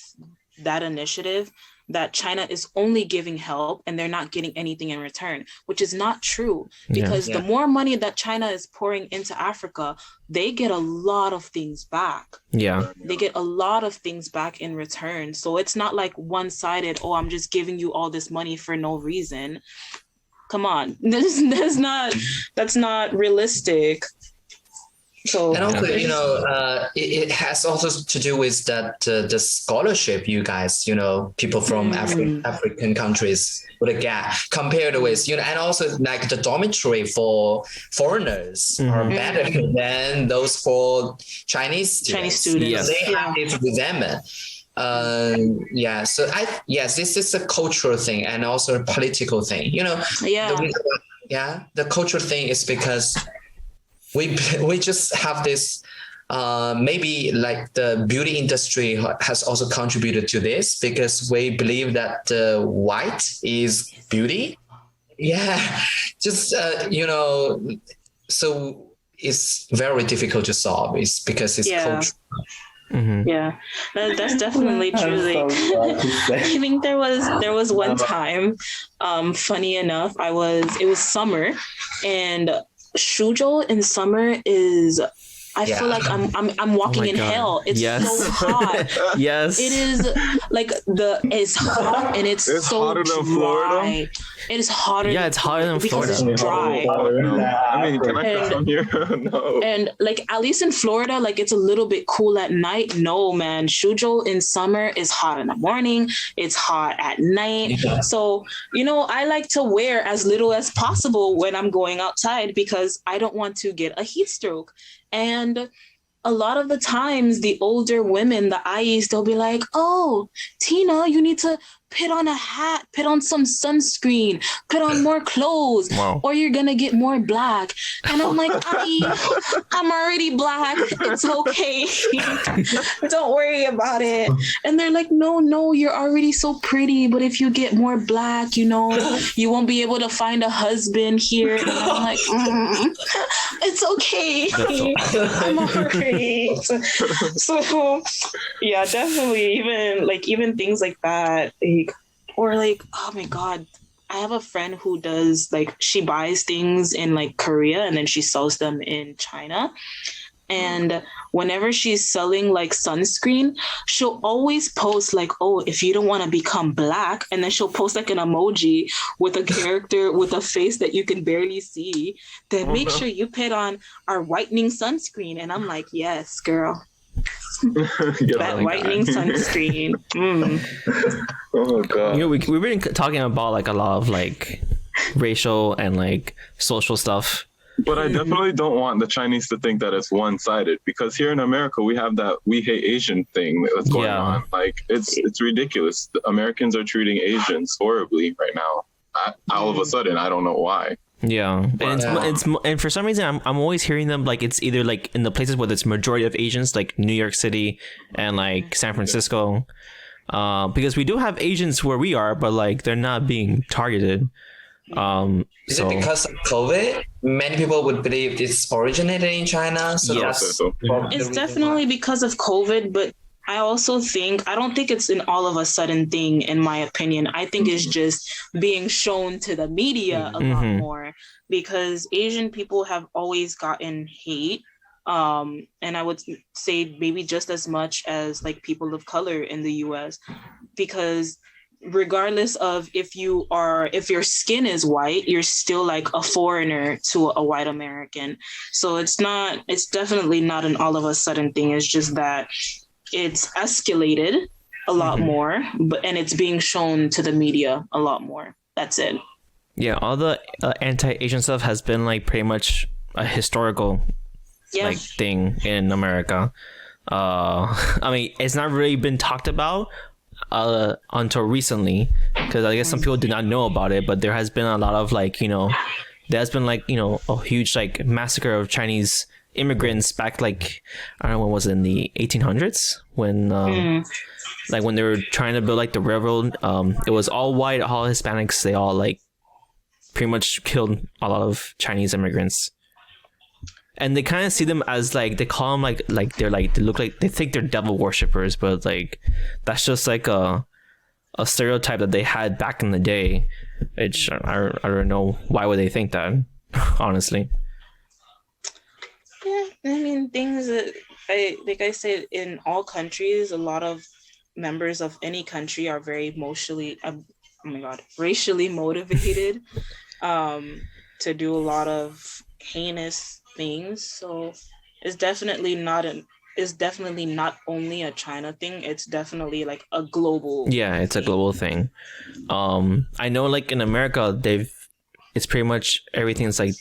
that initiative that China is only giving help and they're not getting anything in return, which is not true, because the more money that China is pouring into Africa, they get a lot of things back. Yeah. They get a lot of things back in return. So it's not like one-sided, oh, I'm just giving you all this money for no reason. Come on. That's not realistic. So, and also, it has also to do with that the scholarship you guys, people from African countries would get compared with, and also like the dormitory for foreigners are better than those for Chinese students. Yes. They have this resentment. So this is a cultural thing and also a political thing. The cultural thing is because we just have this, maybe like the beauty industry has also contributed to this because we believe that white is beauty. Yeah, just, so it's very difficult to solve. It's because it's cultural. Mm-hmm. Yeah, that's definitely true. I think there was one time, funny enough, it was summer, and Suzhou in summer is, I feel like I'm walking in hell. It's so hot. Yes. It is like it's hot and it's so hotter than dry. Florida? It is hotter. Yeah, it's hotter than because Florida. it's dry. No. I mean, can I come here? No. And like at least in Florida, like it's a little bit cool at night. No, man, Suzhou in summer is hot in the morning. It's hot at night. Yeah. So, I like to wear as little as possible when I'm going outside because I don't want to get a heat stroke. And a lot of the times, the older women, the Ais, they'll be like, "Oh, Tina, you need to put on a hat, put on some sunscreen, put on more clothes, or you're gonna get more black." And I'm like, I'm already black. It's okay. Don't worry about it. And they're like, no, you're already so pretty. But if you get more black, you won't be able to find a husband here. And I'm like, it's okay. I'm alright. So yeah, definitely. Even things like that. Or like, oh my God, I have a friend who does she buys things in Korea and then she sells them in China. And whenever she's selling sunscreen, she'll always post oh, if you don't want to become black, and then she'll post an emoji with a character with a face that you can barely see, then make sure you put on our whitening sunscreen. And I'm like, yes, girl. That whitening sunscreen. Oh God. We've been talking about a lot of racial and social stuff. But I definitely don't want the Chinese to think that it's one-sided, because here in America we have that "we hate Asian" thing that's going on. It's ridiculous. The Americans are treating Asians horribly right now. All of a sudden, I don't know why. Yeah, and for some reason I'm always hearing them it's either in the places where there's majority of Asians, like New York City and San Francisco, because we do have Asians where we are, but they're not being targeted. Is it because of COVID? Many people would believe it's originated in China. So yes, it's definitely because of COVID, but I also I don't think it's an all of a sudden thing, in my opinion. I think it's just being shown to the media a lot more, because Asian people have always gotten hate. And I would say maybe just as much as people of color in the US, because regardless of if your skin is white, you're still a foreigner to a white American. So it's definitely not an all of a sudden thing. It's just that it's escalated a lot more, and it's being shown to the media a lot more. That's it. Yeah, all the anti-Asian stuff has been pretty much a historical thing in America. I mean, it's not really been talked about until recently, because I guess some people did not know about it, but there has been a lot of there's been a huge massacre of Chinese immigrants back I don't know, when was it, in the 1800s, when when they were trying to build the railroad. It was all white, all Hispanics. They all pretty much killed a lot of Chinese immigrants. and they kind of see them as like, they call them like they're like, they look like, they think they're devil worshippers, but like that's just like a stereotype that they had back in the day. Which I don't know, why would they think that, honestly. Yeah, I mean, things that I said, in all countries, a lot of members of any country are very racially motivated to do a lot of heinous things. So it's definitely not only a China thing. It's definitely like a global. Yeah, it's a global thing. I know, like in America, it's pretty much everything's like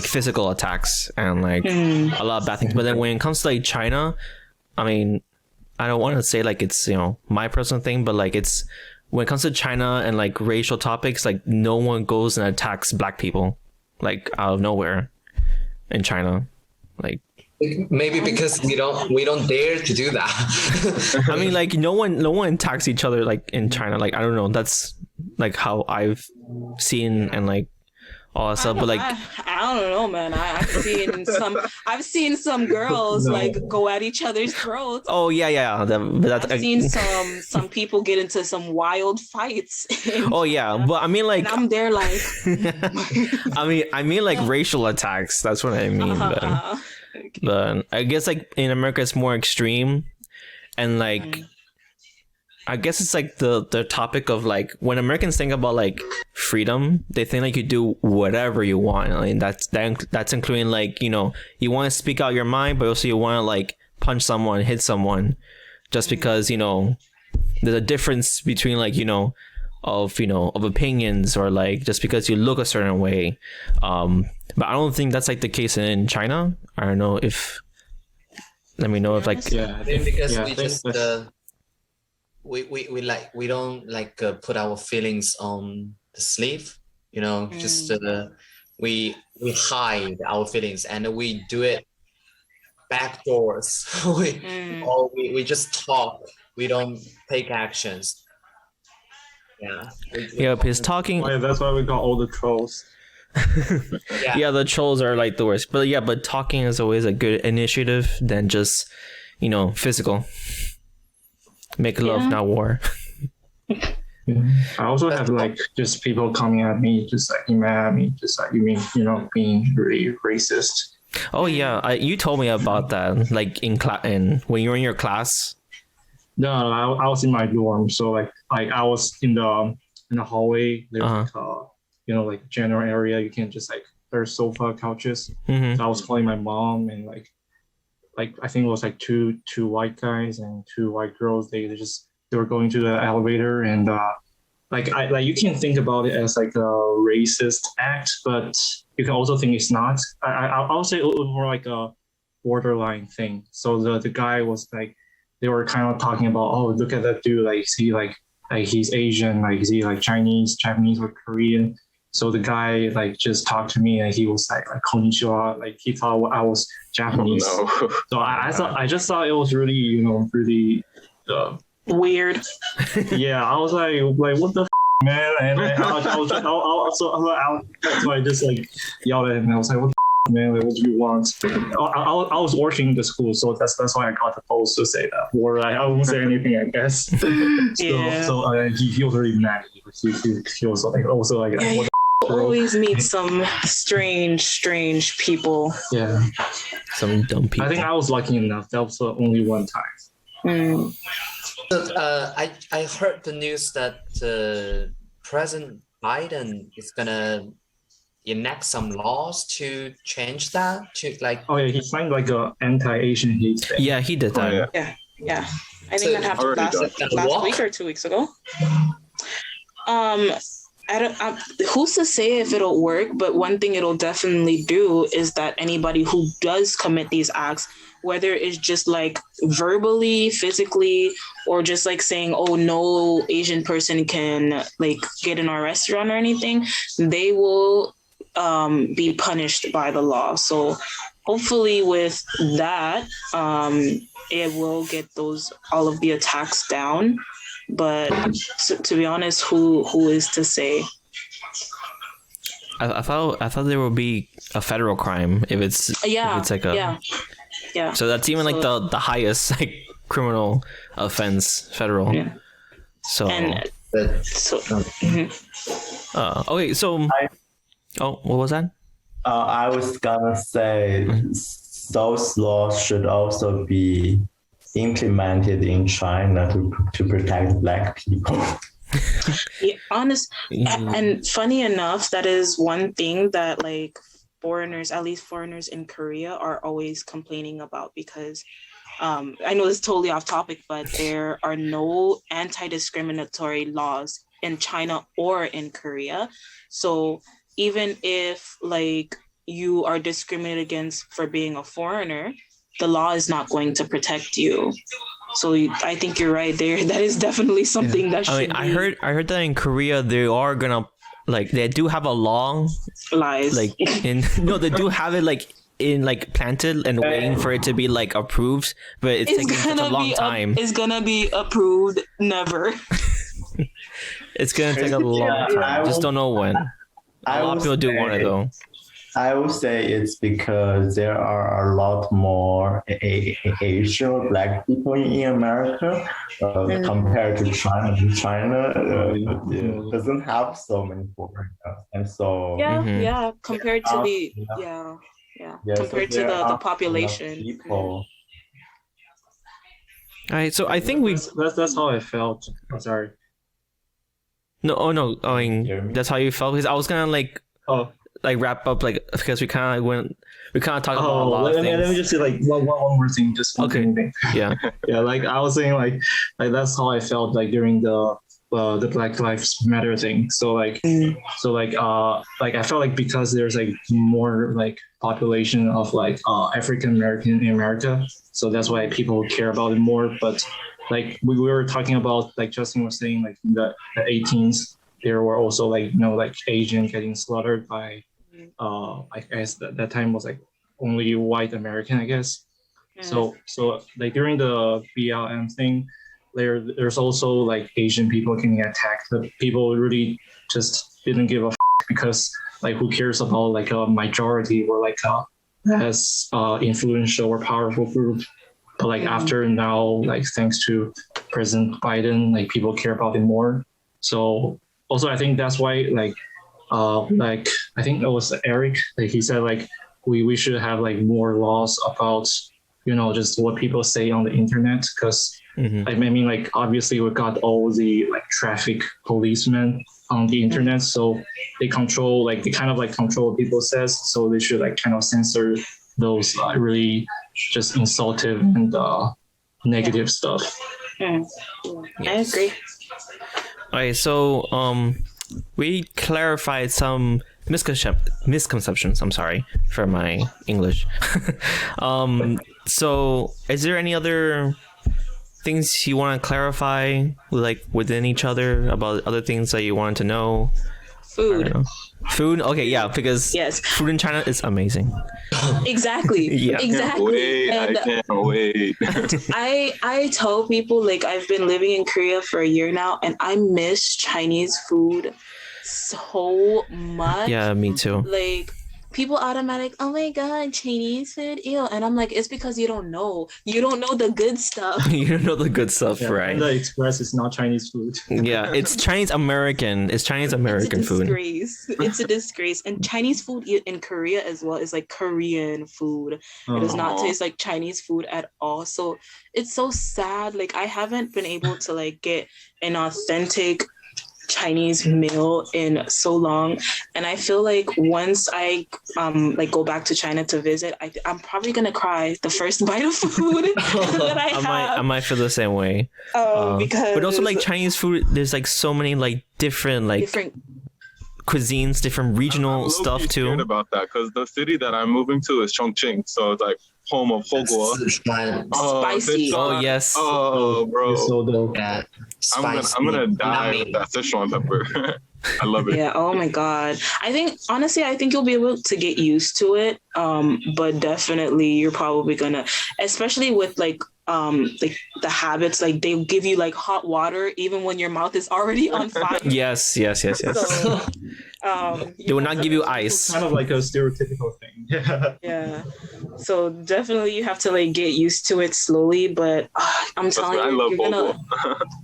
physical attacks and like a lot of bad things. But then when it comes to like China, I mean, I don't want to say like it's, my personal thing, but like it's, when it comes to China and like racial topics, like no one goes and attacks black people like out of nowhere in China. Like, maybe because we don't dare to do that. I mean, like no one attacks each other like in China. Like, I don't know. That's like how I've seen and like all that stuff. But like, I don't know, man. I've seen some girls like go at each other's throats. Oh yeah. I've seen some people get into some wild fights. Oh yeah, but I mean like, and I'm there like. I mean like racial attacks. That's what I mean. But I guess like in America it's more extreme, and like I guess it's like the topic of like, when Americans think about like freedom, they think like you do whatever you want. I mean, that's including like, you want to speak out your mind, but also you want to like punch someone, hit someone, just because there's a difference between like of opinions, or like just because you look a certain way. But I don't think that's like the case in China. I don't know if. Let me know if like. Yeah, I think because we just we don't like put our feelings on the sleeve. Just we hide our feelings and we do it backdoors. we just talk. We don't take actions. Yeah. Yeah, because talking. Oh, yeah, that's why we got all the trolls. Yeah, the trolls are like the worst. But talking is always a good initiative than just, physical. Make love, not war. I also have like just people coming at me, just like mad at me, just like, you mean, being really racist. Oh yeah, you told me about that, like in class, and when you were in your class. No, I was in my dorm, so like I was in the hallway. There's like general area. You can just like, there's sofa, couches. Mm-hmm. So I was calling my mom, and like I think it was like two white guys and two white girls. They were going to the elevator, and you can think about it as like a racist act, but you can also think it's not. I'll say it was more like a borderline thing. So the guy was like, they were kind of talking about, oh, look at that dude, like, is he like he's Asian, like, is he like Chinese, Japanese, or Korean? So the guy like just talked to me, and he was like konnichiwa, like he thought I was Japanese. Oh, no. So I just thought it was really, really weird. Yeah, I was like what the man, and so I just like yelled at him, and I was like, what the man, like, what do you want? I was working in the school, so that's why I got the post to say that, or I won't say anything, I guess. So he was really mad. He was like also like, what the always meet some strange people. Yeah, Some dumb people. I think I was lucky enough. That was only one time. I heard the news that President Biden is gonna enact some laws to change that, to like. Oh yeah, he signed like a anti-Asian hate thing. Yeah, he did that. Oh, Yeah. I think that happened last week or 2 weeks ago. Who's to say if it'll work? But one thing it'll definitely do is that anybody who does commit these acts, whether it's just like verbally, physically, or just like saying, oh, no Asian person can like get in our restaurant or anything, they will be punished by the law. So hopefully with that, it will get all of the attacks down. But to be honest, who is to say? I thought there would be a federal crime if it's like a yeah. So that's even like the highest like criminal offense federal. Yeah. So And so okay, so what was that? I was gonna say those laws should also be implemented in China to protect Black people. And funny enough, that is one thing that like foreigners, at least foreigners in Korea, are always complaining about, because I know it's totally off topic, but there are no anti-discriminatory laws in China or in Korea. So even if like you are discriminated against for being a foreigner, the law is not going to protect you. So I think you're right there. That is definitely something that should I heard that in Korea they are gonna like they do have a law lies. Like they do have it like in like planted and waiting for it to be like approved, but it's taking such a long time. It's gonna be approved never. It's gonna take a long time. Just don't know when. A lot of people do want it though. I would say it's because there are a lot more Asian or Black people in America compared to China. China doesn't have so many foreigners, and so compared to the compared to the population. People. All right, so I think that's how I felt. I'm sorry. No, I mean, that's how you felt, because I was gonna like wrap up like because we kind of talked about a lot of things. Let me just say like one more thing, just one thing. Yeah. Yeah, like I was saying like that's how I felt like during the Black Lives Matter thing. So like I felt like because there's like more like population of like African American in America, so that's why people care about it more. But like we were talking about, like Justin was saying, like in the 18s, there were also like like Asian getting slaughtered by I guess that time was like only white American, I guess. So like during the BLM thing, there's also like Asian people getting attacked. The people really just didn't give a because like who cares about like a majority or like as influential or powerful group. But like after now, like thanks to President Biden, like people care about it more. So also I think that's why like I think it was Eric, like he said like we should have like more laws about just what people say on the internet, because I mean like obviously we got all the like traffic policemen on the internet, so they kind of control what people says, so they should like kind of censor those really just insultive and negative stuff. I agree. Okay, so we clarified some misconceptions. I'm sorry for my English. So is there any other things you want to clarify, like within each other, about other things that you wanted to know? Food? Okay, yeah, because food in China is amazing. Exactly. Exactly. I can't wait. I tell people like I've been living in Korea for a year now, and I miss Chinese food so much. Yeah, me too. Like people automatic, oh my god, Chinese food, ew, and I'm like, it's because you don't know the good stuff. You don't know the good stuff, right? The Express is not Chinese food. Yeah, it's Chinese American. It's Chinese American food. It's a disgrace. And Chinese food in Korea as well is like Korean food. It does not taste like Chinese food at all. So it's so sad. Like I haven't been able to like get an authentic Chinese meal in so long, and I feel like once I like go back to China to visit, I'm probably gonna cry the first bite of food that I have. I might feel the same way. Because but also like Chinese food, there's like so many like different cuisines, different regional stuff too. About that, because the city that I'm moving to is Chongqing, so it's like home of Fogua. Spicy. Oh yes. Oh, bro. So dope. Yeah. I'm gonna die with that Sichuan pepper. I love it. Yeah. Oh my god. I think you'll be able to get used to it. But definitely you're probably gonna, especially with like the habits, like they give you like hot water even when your mouth is already on fire. Yes. So, They will not give you It's ice. kind of like a stereotypical thing. Yeah. Yeah. So definitely you have to like get used to it slowly, but I'm telling I you, love bobo.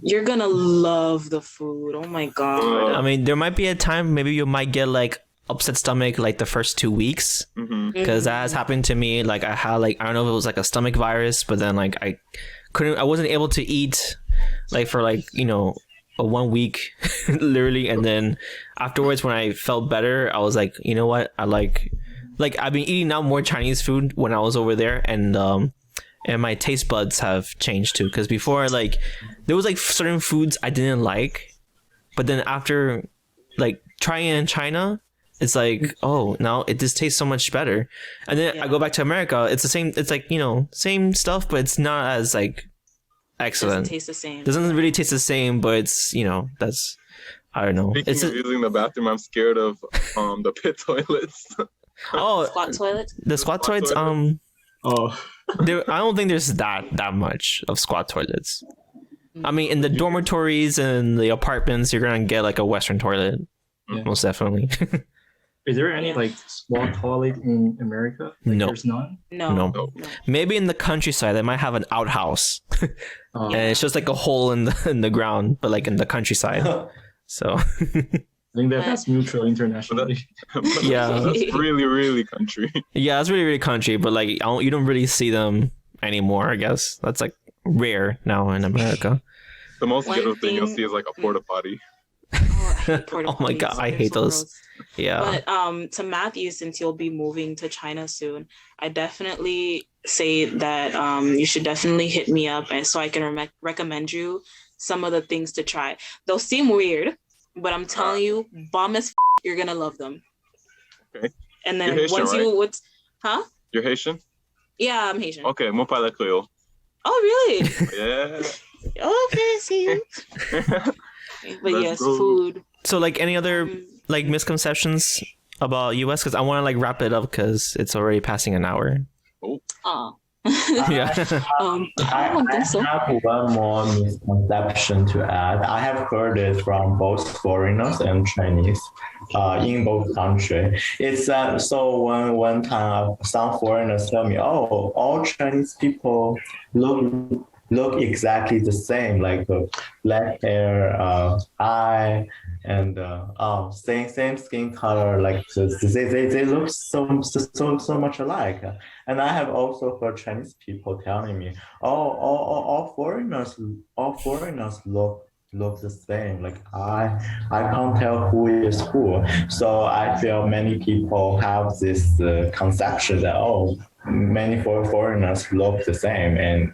you're gonna love the food. Oh my god. I mean, there might be a time maybe you might get like upset stomach like the first 2 weeks, because that has happened to me. Like I had like, I don't know if it was like a stomach virus, but then like I wasn't able to eat like for like, you know, a 1 week literally, and then afterwards when I felt better, I was like, you know what, I like I've been eating now more Chinese food when I was over there, and my taste buds have changed too, because before like there was like certain foods I didn't like, but then after like trying it in China, it's like, oh, now it just tastes so much better. And then I go back to America, it's the same, it's like, you know, same stuff, but it's not as like excellent. Doesn't taste the same. Doesn't really taste the same, but it's, you know, that's, I don't know. Speaking of using the bathroom, I'm scared of the pit toilets. Oh, Squat toilets? the squat toilets. toilets? Oh. I don't think there's that much of squat toilets. I mean, in the dormitories and the apartments, you're gonna get like a Western toilet, most definitely. Is there any like squat toilet in America? Like, No. There's none? No. Maybe in the countryside they might have an outhouse, Oh. and it's just like a hole in the ground, but like in the countryside. So I think that's neutral internationally. yeah, That's really, really country. yeah, it's really country, but like you don't really see them anymore. I guess that's like rare now in America. The most One ghetto thing you'll thing- see is like a porta potty. Oh, I hate porta Oh my potties. God, I They're hate so those. gross. Yeah. But to Matthew, since you'll be moving to China soon, I definitely say that you should definitely hit me up, and so I can recommend you some of the things to try. They'll seem weird, but I'm telling you, bomb as you're gonna love them. Okay. And then You're Haitian, once right? huh? You're Haitian? Yeah, I'm Haitian. Okay, mo parle Creole. Oh, really? Yeah. Okay, see you. But Let's yes, go. food. So like any other like misconceptions about US, because I want to like wrap it up because it's already passing an hour. Oh. Yeah. I don't think so. I have one more misconception to add. I have heard it from both foreigners and Chinese in both countries. It's so one time some foreigners tell me, oh, all Chinese people look exactly the same, like black hair, eye, and same skin color. Like they look so much alike. And I have also heard Chinese people telling me, oh, all foreigners look the same. Like I can't tell who is who. So I feel many people have this conception that many foreigners look the same, and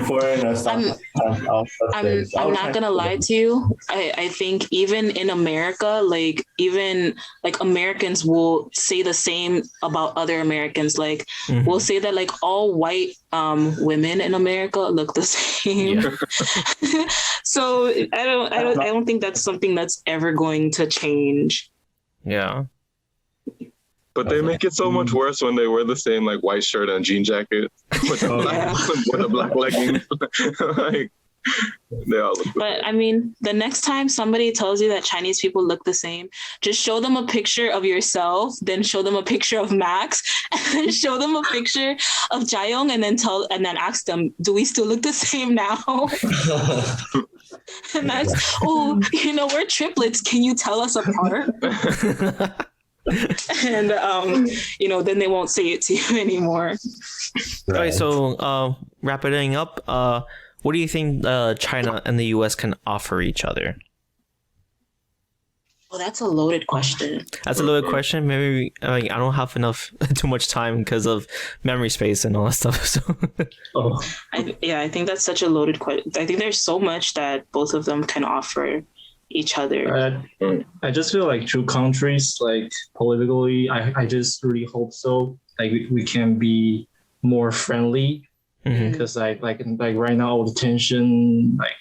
foreigners sometimes also say, I'm not gonna lie to you. I think even in America, like even like Americans will say the same about other Americans. Like we'll say that like all white women in America look the same. Yeah. So I don't think that's something that's ever going to change. Yeah. But they make it so much worse when they wear the same like white shirt and jean jacket with the black leggings. Like they all look. But I mean, the next time somebody tells you that Chinese people look the same, just show them a picture of yourself, then show them a picture of Max, and then show them a picture of Jaeyoung, and then ask them, do we still look the same now? And that's, we're triplets. Can you tell us apart? And then they won't say it to you anymore. Okay, so wrapping up, what do you think China and the US can offer each other? Well, that's a loaded question. That's a loaded question. Maybe I don't have too much time because of memory space and all that stuff. So I think that's such a loaded question. I think there's so much that both of them can offer each other. I just feel like two countries, like politically, I just really hope so. Like we can be more friendly, because like right now all the tension, like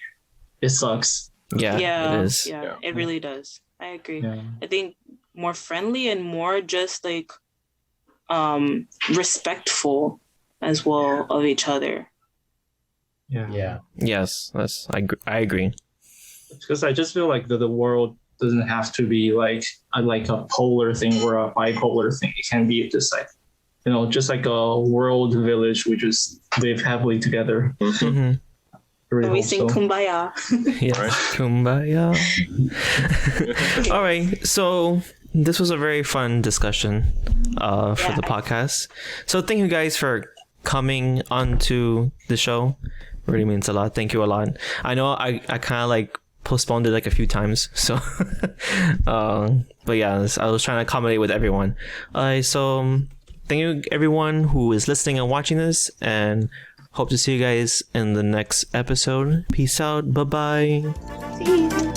it sucks. Yeah, it is. Yeah, it really does. I agree. Yeah. I think more friendly and more just like respectful as well of each other. Yeah. Yeah. Yes, I agree. because I just feel like the world doesn't have to be like a polar thing or a bipolar thing. It can be just like, just like a world village. We just live happily together. Mm-hmm. Really And we hope sing so. Kumbaya. Yes, Right. kumbaya. All right, so this was a very fun discussion for the podcast. So thank you guys for coming onto the show. Really means a lot. Thank you a lot. I know I kind of like postponed it like a few times, so but yeah, I was trying to accommodate with everyone. So thank you everyone who is listening and watching this, and hope to see you guys in the next episode. Peace out. Bye bye. See you.